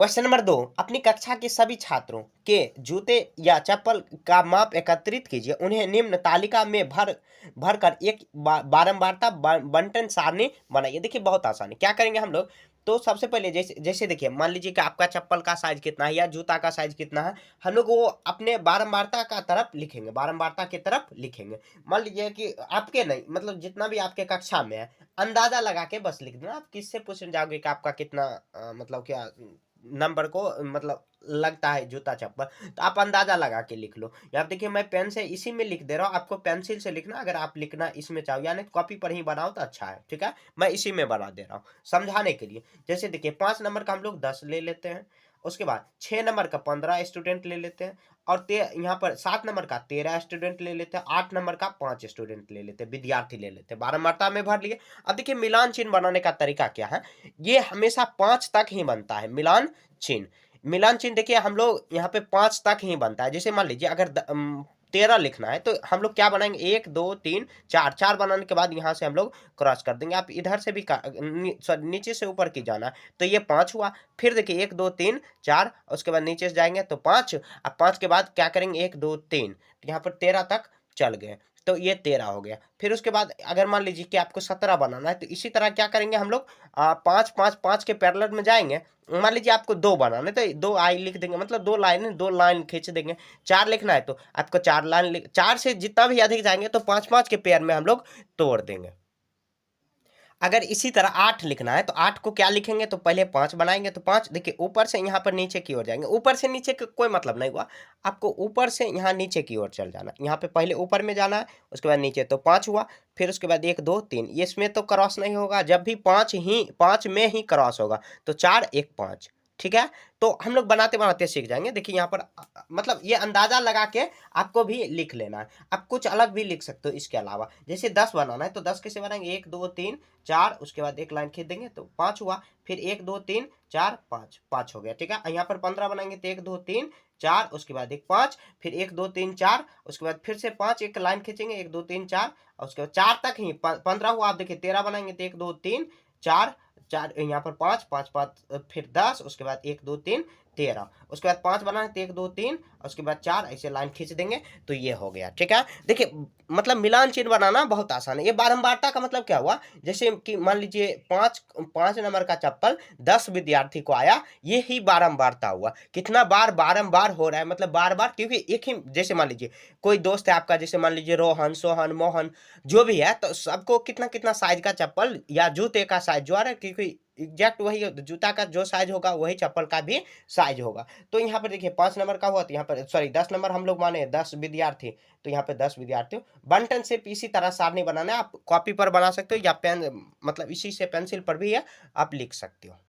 Question number 2, अपनी कक्षा के सभी छात्रों के जूते या चप्पल का माप एकत्रित कीजिए, उन्हें निम्न तालिका में भर कर एक बारंबारता बंटन सारणी बनाइए। देखिए बहुत आसान है, क्या करेंगे हम लोग, तो सबसे पहले जैसे जैसे देखिए मान लीजिए कि आपका चप्पल का साइज कितना है या जूता का साइज कितना है, हम लोग वो अपने बारंबारता का तरफ लिखेंगे, बारंबारता की तरफ लिखेंगे। मान लीजिए कि आपके नहीं, मतलब जितना भी आपके कक्षा में है, अंदाजा लगा के बस लिख देना। आप किससे पूछने जाओगे कि आपका कितना मतलब क्या नंबर को मतलब लगता है जूता चप्पल, तो आप अंदाजा लगा के लिख लो। या देखिए मैं पेन से इसी में लिख दे रहा हूँ, आपको पेंसिल से लिखना, अगर आप लिखना इसमें चाहो यानी कॉपी पर ही बनाओ तो अच्छा है, ठीक है। मैं इसी में बना दे रहा हूँ समझाने के लिए। जैसे देखिए 5 नंबर का हम लोग 10 ले लेते हैं, उसके बाद 6 नंबर का 15 स्टूडेंट ले लेते हैं, और यहाँ पर 7 नंबर का 13 स्टूडेंट ले लेते हैं, 8 नंबर का 5 स्टूडेंट ले लेते हैं, विद्यार्थी ले लेते हैं, 12 मात्रा में भर लिए। अब देखिए मिलान चिन्ह बनाने का तरीका क्या है, ये हमेशा 5 तक ही बनता है मिलान चिन्ह। मिलान चिन्ह देखिए हम लोग यहाँ पे 5 तक ही बनता है। जैसे मान लीजिए अगर 13 लिखना है तो हम लोग क्या बनाएंगे, 1 2 3 4, 4 बनाने के बाद यहाँ से हम लोग क्रॉस कर देंगे। आप इधर से भी नीचे से ऊपर की जाना, तो ये 5 हुआ। फिर देखिए 1 2 3 4, उसके बाद नीचे से जाएंगे तो 5। अब 5 के बाद क्या करेंगे, 1 2 3, यहाँ पर 13 तक चल गए, तो ये 13 हो गया। फिर उसके बाद अगर मान लीजिए कि आपको 17 बनाना है, तो इसी तरह क्या करेंगे हम लोग, 5 5 5 के पैरेलल में जाएंगे। मान लीजिए आपको 2 बनाना है तो 2 आई लिख देंगे, मतलब 2 लाइन, 2 लाइन खींच देंगे। 4 लिखना है तो आपको 4 लाइन, 4 से जितना भी अधिक जाएंगे तो 5 5 के पेयर में हम लोग तोड़ देंगे। अगर इसी तरह 8 लिखना है तो 8 को क्या लिखेंगे, तो पहले 5 बनाएंगे, तो 5 देखिए ऊपर से यहाँ पर नीचे की ओर जाएंगे। ऊपर से नीचे का कोई मतलब नहीं हुआ, आपको ऊपर से यहाँ नीचे की ओर चल जाना। यहाँ पे पहले ऊपर में जाना है, उसके बाद नीचे, तो 5 हुआ। फिर उसके बाद 1 2 3, ये इसमें तो क्रॉस नहीं होगा, जब भी 5 में ही क्रॉस होगा, तो 4 1 5, ठीक है। तो हम लोग बनाते बनाते सीख जाएंगे। देखिए यहाँ पर मतलब ये अंदाजा लगा के आपको भी लिख लेना है। आप कुछ अलग भी लिख सकते हो इसके अलावा। जैसे 10 बनाना है तो 10 कैसे बनाएंगे, 1 2 3 4, उसके बाद एक लाइन खींच देंगे तो 5 हुआ। फिर 1 2 3 4 5, 5 हो गया, ठीक है। यहाँ पर 15 बनाएंगे तो 1 2 3 4, उसके बाद एक 5, फिर 1 2 3 4, उसके बाद फिर से 5, एक लाइन खींचेंगे 1 2 3 4, और उसके बाद 4 तक ही 15 हुआ। आप देखिए 13 बनाएंगे तो 1 2 3 4 4, यहाँ पर 5 5 5, फिर 10, उसके बाद 1 2 3 13, उसके बाद 5 बनाए तो 1 2 3, उसके बाद 4, ऐसे लाइन खींच देंगे तो ये हो गया, ठीक है। देखिए मतलब मिलान चिन्ह बनाना बहुत आसान है। ये बारंबारता का मतलब क्या हुआ, जैसे कि मान लीजिए 5 नंबर का चप्पल 10 विद्यार्थी को आया, ये ही बारंबारता हुआ। कितना बार बारंबार हो रहा है, मतलब बार बार, क्योंकि एक ही, जैसे मान लीजिए कोई दोस्त है आपका, जैसे मान लीजिए रोहन सोहन मोहन जो भी है, तो सबको कितना कितना साइज का चप्पल या जूते का साइज जो आ रहा है, क्योंकि एग्जैक्ट वही जूता का जो साइज होगा वही चप्पल का भी साइज होगा। तो यहाँ पर देखिए 5 नंबर का हुआ, तो यहाँ पर सॉरी 10 नंबर हम लोग माने 10 विद्यार्थी, तो यहाँ पे 10 विद्यार्थी। बंटन से इसी तरह सारणी बनाना है। आप कॉपी पर बना सकते हो या पेन, मतलब इसी से पेंसिल पर भी है आप लिख सकते हो।